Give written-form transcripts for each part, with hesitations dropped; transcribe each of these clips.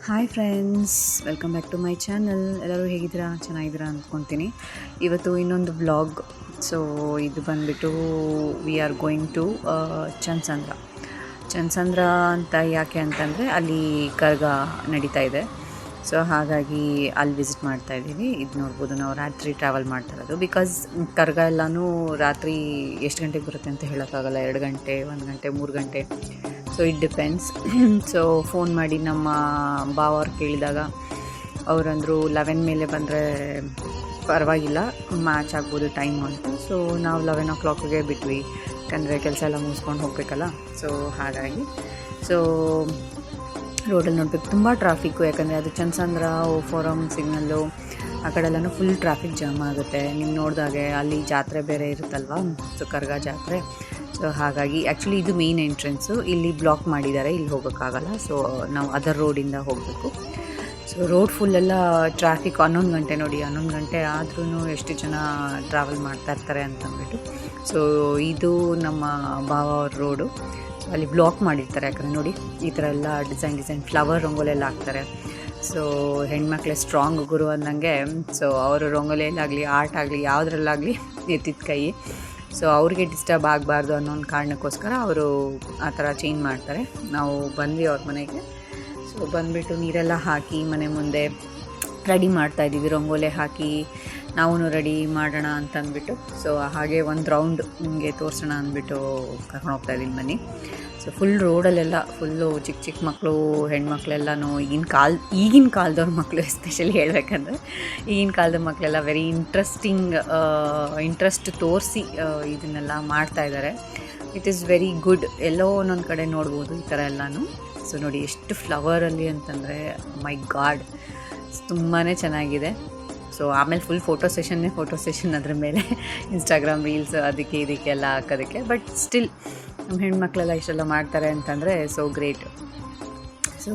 Hi friends, welcome back to my channel. ಎಲ್ಲರೂ ಹೇಗಿದ್ದೀರಾ? ಚೆನ್ನಾಗಿದ್ದೀರಾ ಅಂದ್ಕೊತೀನಿ. ಇವತ್ತು ಇನ್ನೊಂದು ವ್ಲಾಗ್. ಸೊ ಇದು ಬಂದುಬಿಟ್ಟು we are going to Channasandra. Channasandra ಅಂತ ಯಾಕೆ ಅಂತಂದರೆ ಅಲ್ಲಿ ಕರ್ಗ ನಡೀತಾ ಇದೆ. ಸೊ ಹಾಗಾಗಿ ಅಲ್ಲಿ ವಿಸಿಟ್ ಮಾಡ್ತಾ ಇದ್ದೀವಿ. ಇದು ನೋಡ್ಬೋದು, ನಾವು ರಾತ್ರಿ ಟ್ರಾವೆಲ್ ಮಾಡ್ತಾ ಇರೋದು. ಬಿಕಾಸ್ ಕರ್ಗ ಎಲ್ಲನೂ ರಾತ್ರಿ ಎಷ್ಟು ಗಂಟೆಗೆ ಬರುತ್ತೆ ಅಂತ ಹೇಳೋಕ್ಕಾಗಲ್ಲ. 2 ಗಂಟೆ, 1 ಗಂಟೆ, 3 ಗಂಟೆ. So it depends. So phone ಮಾಡಿ ನಮ್ಮ ಭಾವ ಅವ್ರು ಕೇಳಿದಾಗ ಅವರಂದರು 11 ಮೇಲೆ ಬಂದರೆ ಪರವಾಗಿಲ್ಲ, ಮ್ಯಾಚ್ ಆಗ್ಬೋದು ಟೈಮು ಅಂತ. ಸೊ ನಾವು 11 o'clockಗೆ ಬಿಟ್ವಿ, ಯಾಕಂದರೆ ಕೆಲಸ ಎಲ್ಲ ಮುಗಿಸ್ಕೊಂಡು ಹೋಗಬೇಕಲ್ಲ. ಸೊ ಹಾಗಾಗಿ ರೋಡಲ್ಲಿ ನೋಡಬೇಕು, ತುಂಬ ಟ್ರಾಫಿಕ್ಕು. ಯಾಕಂದರೆ ಅದು ಚನ್ನಸಂದ್ರ, ಫೋರಮ್ ಸಿಗ್ನಲ್ಲು ಆ ಕಡೆಲ್ಲೂ ಫುಲ್ ಟ್ರಾಫಿಕ್ ಜಾಮ್ ಆಗುತ್ತೆ. ನೀವು ನೋಡಿದಾಗೆ ಅಲ್ಲಿ ಜಾತ್ರೆ ಬೇರೆ ಇರುತ್ತಲ್ವ, ಸೊ ಕರ್ಗ ಜಾತ್ರೆ. ಸೊ ಹಾಗಾಗಿ ಆ್ಯಕ್ಚುಲಿ ಇದು ಮೇನ್ ಎಂಟ್ರೆನ್ಸು. ಇಲ್ಲಿ ಬ್ಲಾಕ್ ಮಾಡಿದ್ದಾರೆ, ಇಲ್ಲಿ ಹೋಗೋಕ್ಕಾಗಲ್ಲ. ಸೊ ನಾವು ಅದರ್ ರೋಡಿಂದ ಹೋಗಬೇಕು. So road ಫುಲ್ಲೆಲ್ಲ traffic. 11 ಗಂಟೆ ನೋಡಿ, 11 ಗಂಟೆ ಆದ್ರೂ ಎಷ್ಟು ಜನ ಟ್ರಾವೆಲ್ ಮಾಡ್ತಾ ಇರ್ತಾರೆ ಅಂತಂದ್ಬಿಟ್ಟು. ಸೊ ಇದು ನಮ್ಮ ಭಾವ ಅವ್ರ ರೋಡು. ಸೊ ಅಲ್ಲಿ ಬ್ಲಾಕ್ ಮಾಡಿರ್ತಾರೆ, ಯಾಕಂದರೆ ನೋಡಿ ಈ ಥರ ಎಲ್ಲ ಡಿಸೈನ್ ಫ್ಲವರ್ ರಂಗೋಲೆಲ್ಲ ಹಾಕ್ತಾರೆ. ಸೊ ಹೆಣ್ಮಕ್ಳೇ ಸ್ಟ್ರಾಂಗ್ ಗುರು ಅಂದಂಗೆ. ಸೊ ಅವರು ರಂಗೋಲಿಯಲ್ಲಾಗಲಿ, ಆರ್ಟ್ ಆಗಲಿ, ಯಾವುದ್ರಲ್ಲಾಗಲಿ ಎತ್ತಿದ ಕೈ. ಸೊ ಅವ್ರಿಗೆ ಡಿಸ್ಟರ್ಬ್ ಆಗಬಾರ್ದು ಅನ್ನೋ ಒಂದು ಕಾರಣಕ್ಕೋಸ್ಕರ ಅವರು ಆ ಥರ ಚೇಂಜ್ ಮಾಡ್ತಾರೆ. ನಾವು ಬಂದ್ವಿ ಅವ್ರ ಮನೆಗೆ. ಸೊ ಬಂದುಬಿಟ್ಟು ನೀರೆಲ್ಲ ಹಾಕಿ ಮನೆ ಮುಂದೆ ರೆಡಿ ಮಾಡ್ತಾಯಿದ್ದೀವಿ. ರಂಗೋಲೆ ಹಾಕಿ ನಾವು ರೆಡಿ ಮಾಡೋಣ ಅಂತಂದ್ಬಿಟ್ಟು. ಸೊ ಹಾಗೆ ಒಂದು ರೌಂಡ್ ನಿಮಗೆ ತೋರಿಸೋಣ ಅಂದ್ಬಿಟ್ಟು ಕರ್ಕೊಂಡು ಹೋಗ್ತಾಯಿದ್ದೀನಿ ಬನ್ನಿ. ಸೊ ಫುಲ್ ರೋಡಲ್ಲೆಲ್ಲ ಫುಲ್ಲು ಚಿಕ್ಕ ಮಕ್ಕಳು, ಹೆಣ್ಮಕ್ಳೆಲ್ಲನೂ ಈಗಿನ ಕಾಲದವ್ರ ಮಕ್ಕಳು ಎಸ್ಪೆಷಲಿ ಹೇಳಬೇಕಂದ್ರೆ, ಈಗಿನ ಕಾಲದ ಮಕ್ಕಳೆಲ್ಲ ವೆರಿ ಇಂಟ್ರೆಸ್ಟ್ ತೋರಿಸಿ ಇದನ್ನೆಲ್ಲ ಮಾಡ್ತಾಯಿದ್ದಾರೆ. It is very good. ಎಲ್ಲೋ ಒಂದೊಂದು ಕಡೆ ನೋಡ್ಬೋದು ಈ ಥರ ಎಲ್ಲನೂ. ಸೊ ನೋಡಿ ಎಷ್ಟು ಫ್ಲವರಲ್ಲಿ ಅಂತಂದರೆ ಮೈ ಗಾಡ್, ತುಂಬಾ ಚೆನ್ನಾಗಿದೆ. ಸೊ ಆಮೇಲೆ ಫುಲ್ ಫೋಟೋ ಸೆಷನ್ ಅದ್ರ ಮೇಲೆ ಇನ್ಸ್ಟಾಗ್ರಾಮ್ ರೀಲ್ಸ್ ಅದಕ್ಕೆ ಇದಕ್ಕೆಲ್ಲ ಹಾಕೋದಕ್ಕೆ. ಬಟ್ ಸ್ಟಿಲ್ ನಮ್ಮ ಹೆಣ್ಮಕ್ಳೆಲ್ಲ ಇಷ್ಟೆಲ್ಲ ಮಾಡ್ತಾರೆ ಅಂತಂದರೆ ಸೊ ಗ್ರೇಟ್. ಸೊ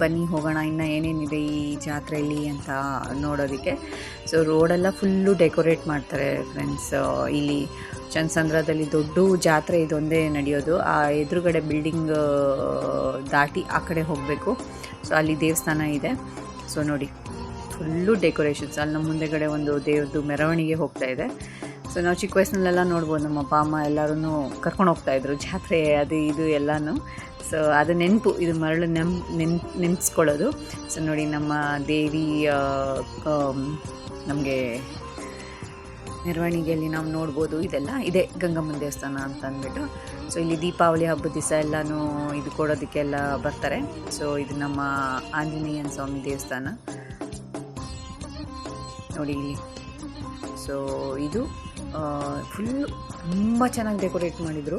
ಬನ್ನಿ ಹೋಗೋಣ, ಇನ್ನು ಏನೇನಿದೆ ಈ ಜಾತ್ರೆಯಲ್ಲಿ ಅಂತ ನೋಡೋದಕ್ಕೆ. ಸೊ ರೋಡೆಲ್ಲ ಫುಲ್ಲು ಡೆಕೋರೇಟ್ ಮಾಡ್ತಾರೆ ಫ್ರೆಂಡ್ಸ್. ಇಲ್ಲಿ ಚನ್ನಸಂದ್ರದಲ್ಲಿ ದೊಡ್ಡ ಜಾತ್ರೆ ಇದೊಂದೇ ನಡೆಯೋದು. ಆ ಎದುರುಗಡೆ ಬಿಲ್ಡಿಂಗ್ ದಾಟಿ ಆ ಕಡೆ ಹೋಗಬೇಕು. ಸೊ ಅಲ್ಲಿ ದೇವಸ್ಥಾನ ಇದೆ. ಸೊ ನೋಡಿ ಫುಲ್ಲು ಡೆಕೋರೇಷನ್ಸ್. ಅಲ್ಲಿ ನಮ್ಮ ಮುಂದೆಗಡೆ ಒಂದು ದೇವ್ರದ್ದು ಮೆರವಣಿಗೆ ಹೋಗ್ತಾ ಇದೆ. ಸೊ ನಾವು ಚಿಕ್ಕ ವಯಸ್ಸಿನಲ್ಲೆಲ್ಲ ನೋಡ್ಬೋದು, ನಮ್ಮ ಅಪ್ಪ ಅಮ್ಮ ಎಲ್ಲರೂ ಕರ್ಕೊಂಡು ಹೋಗ್ತಾಯಿದ್ರು ಜಾತ್ರೆ ಅದು ಇದು ಎಲ್ಲನೂ. ಸೊ ಅದು ನೆನಪು, ಇದು ಮರಳು ನೆನೆಸ್ಕೊಳ್ಳೋದು. ಸೊ ನೋಡಿ ನಮ್ಮ ದೇವಿ ನಮಗೆ ಮೆರವಣಿಗೆಯಲ್ಲಿ ನಾವು ನೋಡ್ಬೋದು. ಇದೆಲ್ಲ ಇದೆ ಗಂಗಮ್ಮನ ದೇವಸ್ಥಾನ ಅಂತ ಅಂದ್ಬಿಟ್ಟು. ಸೊ ಇಲ್ಲಿ ದೀಪಾವಳಿ ಹಬ್ಬದ ದಿವಸ ಎಲ್ಲನೂ ಇದು ಕೊಡೋದಕ್ಕೆಲ್ಲ ಬರ್ತಾರೆ. ಸೊ ಇದು ನಮ್ಮ ಆಂಜನೇಯನ ಸ್ವಾಮಿ ದೇವಸ್ಥಾನ ನೋಡಿ ಇಲ್ಲಿ. ಸೊ ಇದು ಫುಲ್ಲು ತುಂಬ ಚೆನ್ನಾಗಿ ಡೆಕೋರೇಟ್ ಮಾಡಿದರು.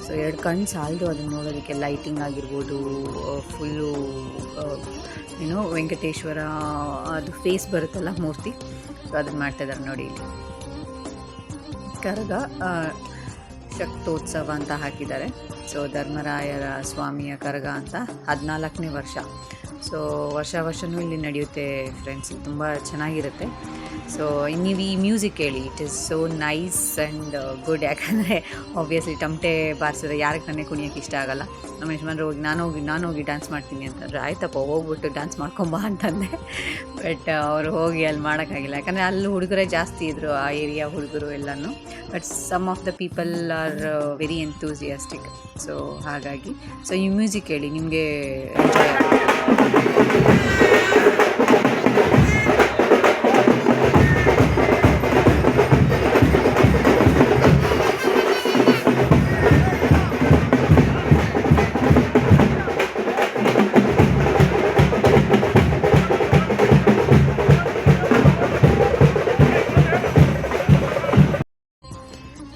ಸೊ 2 ಕಣ್ಣು ಸಾಲದು ಅದನ್ನು ನೋಡೋದಕ್ಕೆ. ಲೈಟಿಂಗ್ ಆಗಿರ್ಬೋದು, ಫುಲ್ಲು ವೆಂಕಟೇಶ್ವರ ಅದು ಫೇಸ್ ಬರುತ್ತಲ್ಲ ಮೂರ್ತಿ. ಸೊ ಅದನ್ನು ಮಾಡ್ತಾಯಿದ್ದಾರೆ ನೋಡಿ ಇಲ್ಲಿ. ಕರಗ ಶಕ್ತೋತ್ಸವ ಅಂತ ಹಾಕಿದ್ದಾರೆ. ಸೊ ಧರ್ಮರಾಯರ ಸ್ವಾಮಿಯ ಕರಗ ಅಂತ 14ನೇ ವರ್ಷ. ಸೊ ವರ್ಷವೂ ಇಲ್ಲಿ ನಡೆಯುತ್ತೆ ಫ್ರೆಂಡ್ಸ್. ತುಂಬ ಚೆನ್ನಾಗಿರುತ್ತೆ. ಸೊ ನೀವು ಈ ಮ್ಯೂಸಿಕ್ ಕೇಳಿ, it is so nice and good. ಯಾಕಂದರೆ ಆಬ್ವಿಯಸ್ಲಿ ತಮಟೆ ಬಾರಿಸಿದ್ರೆ ಯಾರಿಗೆ ತಾನೇ ಕುಣಿಯೋಕ್ಕೆ ಇಷ್ಟ ಆಗೋಲ್ಲ. ನಮ್ಮ ಯಜಮಾನ್ರು ಹೋಗಿ ನಾನು ಹೋಗಿ ಡ್ಯಾನ್ಸ್ ಮಾಡ್ತೀನಿ ಅಂತಂದರೆ ಆಯ್ತಪ್ಪ ಹೋಗ್ಬಿಟ್ಟು ಡ್ಯಾನ್ಸ್ ಮಾಡ್ಕೊಂಬ ಅಂತಂದೆ. ಬಟ್ ಅವರು ಹೋಗಿ ಅಲ್ಲಿ ಮಾಡೋಕ್ಕಾಗಿಲ್ಲ, ಯಾಕಂದರೆ ಅಲ್ಲಿ ಹುಡುಗರೇ ಜಾಸ್ತಿ ಇದ್ದರು, ಆ ಏರಿಯಾ ಹುಡುಗರು ಎಲ್ಲನೂ. But some of the people are very enthusiastic. So ಹಾಗಾಗಿ ಸೊ ಈ ಮ್ಯೂಸಿಕ್ ಕೇಳಿ, ನಿಮಗೆ ಎಂಜಾಯ್ ಆಗುತ್ತೆ.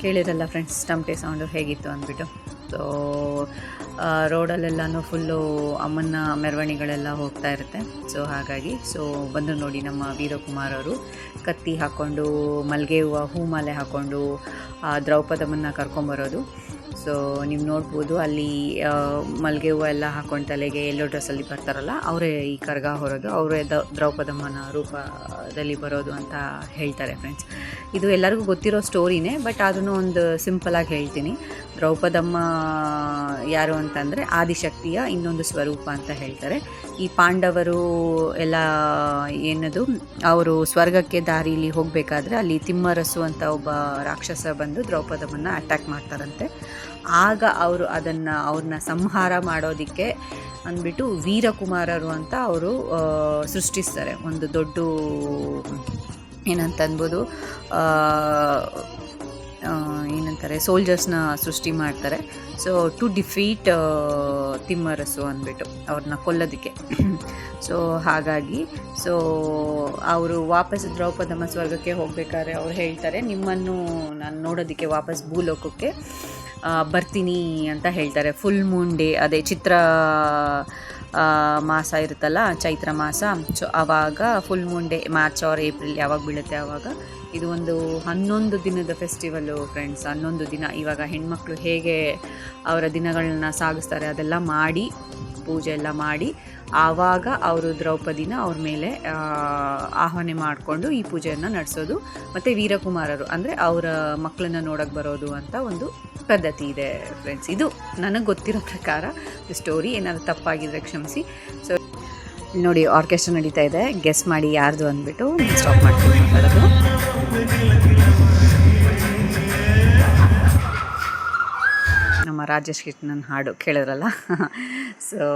ಕೇಳಿರಲ್ಲ ಫ್ರೆಂಡ್ಸ್ ತಮಟೆ ಸೌಂಡು ಹೇಗಿತ್ತು ಅಂದ್ಬಿಟ್ಟು. ಸೊ ರೋಡಲ್ಲೆಲ್ಲನೂ ಫುಲ್ಲು ಅಮ್ಮನ ಮೆರವಣಿಗೆಗಳೆಲ್ಲ ಹೋಗ್ತಾ ಇರುತ್ತೆ. ಸೊ ಹಾಗಾಗಿ ಸೊ ಬಂದು ನೋಡಿ ನಮ್ಮ ವೀರಕುಮಾರ್ ಅವರು ಕತ್ತಿ ಹಾಕ್ಕೊಂಡು, ಮಲ್ಲಿಗೆ ಹೂ ಮಾಲೆ ಹಾಕ್ಕೊಂಡು ದ್ರೌಪದಮ್ಮನ್ನ ಕರ್ಕೊಂಬರೋದು. ಸೊ ನೀವು ನೋಡ್ಬೋದು ಅಲ್ಲಿ ಮಲ್ಲಿಗೆ ಹೂವು ಎಲ್ಲ ಹಾಕ್ಕೊಂಡು ತಲೆಗೆ ಎಲ್ಲೋ ಡ್ರೆಸ್ಸಲ್ಲಿ ಬರ್ತಾರಲ್ಲ, ಅವರೇ ಈ ಕರ್ಗ ಹೊರೋದು, ಅವರೇ ದ್ರೌಪದಮ್ಮನ ರೂಪದಲ್ಲಿ ಬರೋದು ಅಂತ ಹೇಳ್ತಾರೆ ಫ್ರೆಂಡ್ಸ್. ಇದು ಎಲ್ಲರಿಗೂ ಗೊತ್ತಿರೋ ಸ್ಟೋರಿನೇ, ಬಟ್ ಅದನ್ನು ಒಂದು ಸಿಂಪಲಾಗಿ ಹೇಳ್ತೀನಿ. ದ್ರೌಪದಮ್ಮ ಯಾರು ಅಂತಂದರೆ ಆದಿಶಕ್ತಿಯ ಇನ್ನೊಂದು ಸ್ವರೂಪ ಅಂತ ಹೇಳ್ತಾರೆ. ಈ ಪಾಂಡವರು ಎಲ್ಲ ಏನದು ಅವರು ಸ್ವರ್ಗಕ್ಕೆ ದಾರಿಲಿ ಹೋಗಬೇಕಾದ್ರೆ ಅಲ್ಲಿ ತಿಮ್ಮರಸು ಅಂತ ಒಬ್ಬ ರಾಕ್ಷಸ ಬಂದು ದ್ರೌಪದಮ್ಮನ್ನು ಅಟ್ಯಾಕ್ ಮಾಡ್ತಾರಂತೆ. ಆಗ ಅವರು ಅವ್ರನ್ನ ಸಂಹಾರ ಮಾಡೋದಕ್ಕೆ ಅಂದ್ಬಿಟ್ಟು ವೀರಕುಮಾರರು ಅಂತ ಅವರು ಸೃಷ್ಟಿಸ್ತಾರೆ. ಒಂದು ದೊಡ್ಡ ಏನಂತ ಅನ್ಬೋದು ಏನಂತಾರೆ ಸೋಲ್ಜರ್ಸ್ನ ಸೃಷ್ಟಿ ಮಾಡ್ತಾರೆ. ಸೊ ಟು ಡಿಫೀಟ್ ತಿಮ್ಮರಸು ಅಂದ್ಬಿಟ್ಟು ಅವ್ರನ್ನ ಕೊಲ್ಲೋದಕ್ಕೆ. ಸೊ ಹಾಗಾಗಿ ಅವರು ವಾಪಸ್ ದ್ರೌಪದಮ್ಮ ಸ್ವರ್ಗಕ್ಕೆ ಹೋಗ್ಬೇಕಾದ್ರೆ ಅವ್ರು ಹೇಳ್ತಾರೆ, ನಿಮ್ಮನ್ನು ನಾನು ನೋಡೋದಕ್ಕೆ ವಾಪಸ್ ಭೂಲೋಕಕ್ಕೆ ಬರ್ತೀನಿ ಅಂತ ಹೇಳ್ತಾರೆ. ಫುಲ್ ಮೂನ್ ಡೇ, ಅದೇ ಚಿತ್ರ ಮಾಸ ಇರುತ್ತಲ್ಲ, ಚೈತ್ರ ಮಾಸ. ಸೊ ಆವಾಗ full Moon day March or April ಯಾವಾಗ ಬೀಳುತ್ತೆ ಆವಾಗ. ಇದು ಒಂದು 11 ದಿನದ ಫೆಸ್ಟಿವಲ್ಲು ಫ್ರೆಂಡ್ಸ್. 11 ದಿನ ಇವಾಗ ಹೆಣ್ಮಕ್ಳು ಹೇಗೆ ಅವರ ದಿನಗಳನ್ನ ಸಾಗಿಸ್ತಾರೆ ಅದೆಲ್ಲ ಮಾಡಿ, ಪೂಜೆ ಎಲ್ಲ ಮಾಡಿ, ಆವಾಗ ಅವರು ದ್ರೌಪದಿನ ಅವ್ರ ಮೇಲೆ ಆಹ್ವಾನ ಮಾಡಿಕೊಂಡು ಈ ಪೂಜೆಯನ್ನು ನಡೆಸೋದು. ಮತ್ತು ವೀರಕುಮಾರರು ಅಂದರೆ ಅವರ ಮಕ್ಕಳನ್ನ ನೋಡೋಕ್ಕೆ ಬರೋದು ಅಂತ ಒಂದು ಪದ್ಧತಿ ಇದೆ ಫ್ರೆಂಡ್ಸ್. ಇದು ನನಗೆ ಗೊತ್ತಿರೋ ಪ್ರಕಾರ ಸ್ಟೋರಿ. ಏನಾದರೂ ತಪ್ಪಾಗಿದ್ದರೆ ಕ್ಷಮಿಸಿ. ಸೊ ನೋಡಿ ಆರ್ಕೆಸ್ಟ್ರಾ ನಡೀತಾ ಇದೆ, ಗೆಸ್ ಮಾಡಿ ಯಾರ್ದು ಅಂದ್ಬಿಟ್ಟು ಸ್ಟಾಪ್ ಮಾಡ್ತೀನಿ ಮಾತಾಡೋದು. ನಮ್ಮ ರಾಜೇಶ್ ಕೃಷ್ಣನ್ ಹಾಡು ಕೇಳಿದ್ರಲ್ಲ. ಸೊ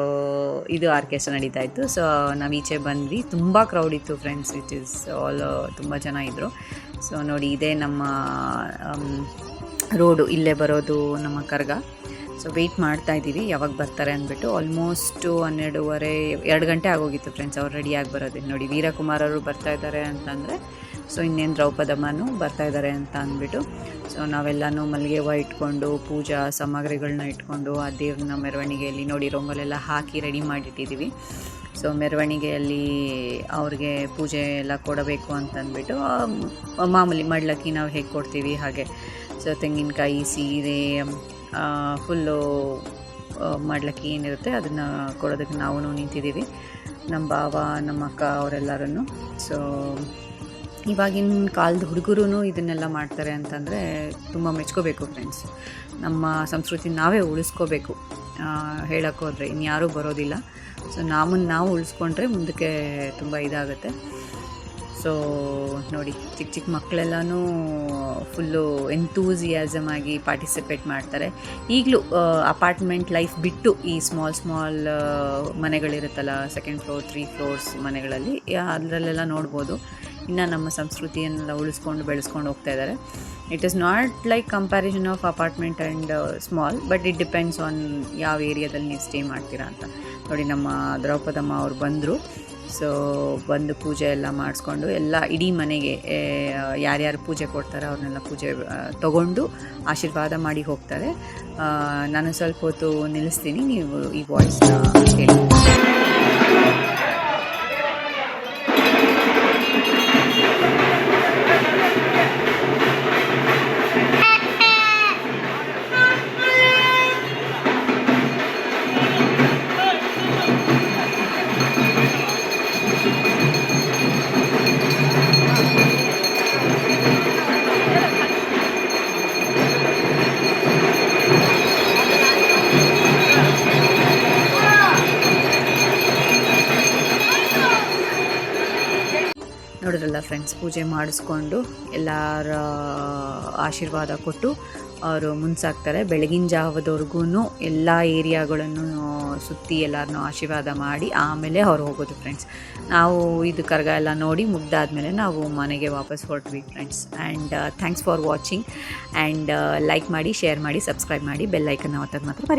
ಇದು ಆರ್ಕೆಸ್ಟ್ರಾ ನಡೀತಾ ಇತ್ತು. ಸೊ ನಾವು ಈಚೆ ಬಂದ್ವಿ, ತುಂಬ ಕ್ರೌಡ್ ಇತ್ತು ಫ್ರೆಂಡ್ಸ್. ಇಟ್ ಈಸ್ ಆಲ್ ತುಂಬ ಜನ ಇದ್ದರು. ಸೊ ನೋಡಿ ಇದೇ ನಮ್ಮ ರೋಡು, ಇಲ್ಲೇ ಬರೋದು ನಮ್ಮ ಕರ್ಗ. ಸೊ ವೆಯ್ಟ್ ಮಾಡ್ತಾ ಇದ್ದೀವಿ ಯಾವಾಗ ಬರ್ತಾರೆ ಅಂದ್ಬಿಟ್ಟು. ಆಲ್ಮೋಸ್ಟ್ 12:30 2 ಗಂಟೆ ಆಗೋಗಿತ್ತು ಫ್ರೆಂಡ್ಸ್ ಅವ್ರು ರೆಡಿಯಾಗಿ ಬರೋದು. ನೋಡಿ ವೀರಕುಮಾರರು ಬರ್ತಾ ಇದ್ದಾರೆ ಅಂತಂದರೆ, ಸೊ ಇನ್ನೇನು ದ್ರೌಪದಮ್ಮನೂ ಬರ್ತಾ ಇದ್ದಾರೆ ಅಂತ ಅಂದ್ಬಿಟ್ಟು. ಸೊ ನಾವೆಲ್ಲನೂ ಮಲ್ಲಿಗೆ ಹೂವು ಇಟ್ಕೊಂಡು ಪೂಜಾ ಸಾಮಗ್ರಿಗಳನ್ನ ಇಟ್ಕೊಂಡು ಆ ದೇವ್ರನ್ನ ಮೆರವಣಿಗೆಯಲ್ಲಿ ನೋಡಿ ರಂಗೋಲೆಲ್ಲ ಹಾಕಿ ರೆಡಿ ಮಾಡಿಟ್ಟಿದ್ದೀವಿ. ಸೊ ಮೆರವಣಿಗೆಯಲ್ಲಿ ಅವ್ರಿಗೆ ಪೂಜೆ ಎಲ್ಲ ಕೊಡಬೇಕು ಅಂತಂದ್ಬಿಟ್ಟು ಮಾಮೂಲಿ ಮಡ್ಲಕ್ಕಿ ನಾವು ಹೇಗೆ ಕೊಡ್ತೀವಿ ಹಾಗೆ. ಸೊ ತೆಂಗಿನಕಾಯಿ, ಸೀರೆ, ಫುಲ್ಲು ಮಾಡ್ಲಕ್ಕಿ ಏನಿರುತ್ತೆ ಅದನ್ನು ಕೊಡೋದಕ್ಕೆ ನಾವು ನಿಂತಿದ್ದೀವಿ, ನಮ್ಮ ಭಾವ, ನಮ್ಮ ಅಕ್ಕ ಅವರೆಲ್ಲರೂ. ಸೊ ಇವಾಗಿನ ಕಾಲದ ಹುಡುಗರು ಇದನ್ನೆಲ್ಲ ಮಾಡ್ತಾರೆ ಅಂತಂದರೆ ತುಂಬ ಮೆಚ್ಕೋಬೇಕು ಫ್ರೆಂಡ್ಸ್. ನಮ್ಮ ಸಂಸ್ಕೃತಿ ನಾವೇ ಉಳಿಸ್ಕೋಬೇಕು. ಹೇಳೋಕ್ಕೋದ್ರೆ ಇನ್ಯಾರೂ ಬರೋದಿಲ್ಲ. ಸೊ ನಾವು ಉಳಿಸ್ಕೊಂಡ್ರೆ ಮುಂದಕ್ಕೆ ತುಂಬ ಇದಾಗುತ್ತೆ. ಸೊ ನೋಡಿ ಚಿಕ್ಕ ಚಿಕ್ಕ ಮಕ್ಕಳೆಲ್ಲನೂ ಫುಲ್ಲು ಎಂತೂಸಿಯಾಸಮ್ ಆಗಿ ಪಾರ್ಟಿಸಿಪೇಟ್ ಮಾಡ್ತಾರೆ. ಈಗಲೂ ಅಪಾರ್ಟ್ಮೆಂಟ್ ಲೈಫ್ ಬಿಟ್ಟು ಈ ಸ್ಮಾಲ್ ಮನೆಗಳಿರುತ್ತಲ್ಲ, 2nd ಫ್ಲೋರ್ 3 ಫ್ಲೋರ್ಸ್ ಮನೆಗಳಲ್ಲಿ, ಅದರಲ್ಲೆಲ್ಲ ನೋಡ್ಬೋದು ಇನ್ನು ನಮ್ಮ ಸಂಸ್ಕೃತಿಯನ್ನೆಲ್ಲ ಉಳಿಸ್ಕೊಂಡು ಬೆಳೆಸ್ಕೊಂಡು ಹೋಗ್ತಾ ಇದ್ದಾರೆ. It is not like comparison of apartment and small, but it depends on ಯಾವ ಏರಿಯಾದಲ್ಲಿ ನೀವು ಸ್ಟೇ ಮಾಡ್ತೀರಾ ಅಂತ. ನೋಡಿ ನಮ್ಮ ದ್ರೌಪದಮ್ಮ ಅವ್ರು ಬಂದರು. ಸೊ ಬಂದು ಪೂಜೆ ಎಲ್ಲ ಮಾಡಿಸ್ಕೊಂಡು ಎಲ್ಲ ಇಡೀ ಮನೆಗೆ ಯಾರ್ಯಾರು ಪೂಜೆ ಕೊಡ್ತಾರೆ ಅವ್ರನ್ನೆಲ್ಲ ಪೂಜೆ ತೊಗೊಂಡು ಆಶೀರ್ವಾದ ಮಾಡಿ ಹೋಗ್ತಾರೆ. ನಾನು ಸ್ವಲ್ಪ ಹೊತ್ತು ನಿಲ್ಲಿಸ್ತೀನಿ, ನೀವು ಈ ವಾಯ್ಸ್ನ ಕೇಳಿ. ನೋಡಿದ್ರಲ್ಲ ಫ್ರೆಂಡ್ಸ್, ಪೂಜೆ ಮಾಡಿಸ್ಕೊಂಡು ಎಲ್ಲರ ಆಶೀರ್ವಾದ ಕೊಟ್ಟು ಅವರು ಮುಂಸಾಕ್ತಾರೆ. ಬೆಳಗಿನ ಜಾವದವರೆಗೂ ಎಲ್ಲ ಏರಿಯಾಗಳನ್ನು ಸುತ್ತಿ ಎಲ್ಲರನ್ನೂ ಆಶೀರ್ವಾದ ಮಾಡಿ ಆಮೇಲೆ ಅವ್ರು ಹೋಗೋದು ಫ್ರೆಂಡ್ಸ್. ನಾವು ಇದು ಕರ್ಗ ಎಲ್ಲ ನೋಡಿ ಮುಗ್ದಾದ್ಮೇಲೆ ನಾವು ಮನೆಗೆ ವಾಪಸ್ ಹೊರಟ್ವಿ friends. And thanks for watching. And like ಮಾಡಿ, ಶೇರ್ ಮಾಡಿ, ಸಬ್ಸ್ಕ್ರೈಬ್ ಮಾಡಿ, ಬೆಲ್ ಐಕನ್ನ ಒತ್ತೋದು ಮಾತ್ರ ಮರಿ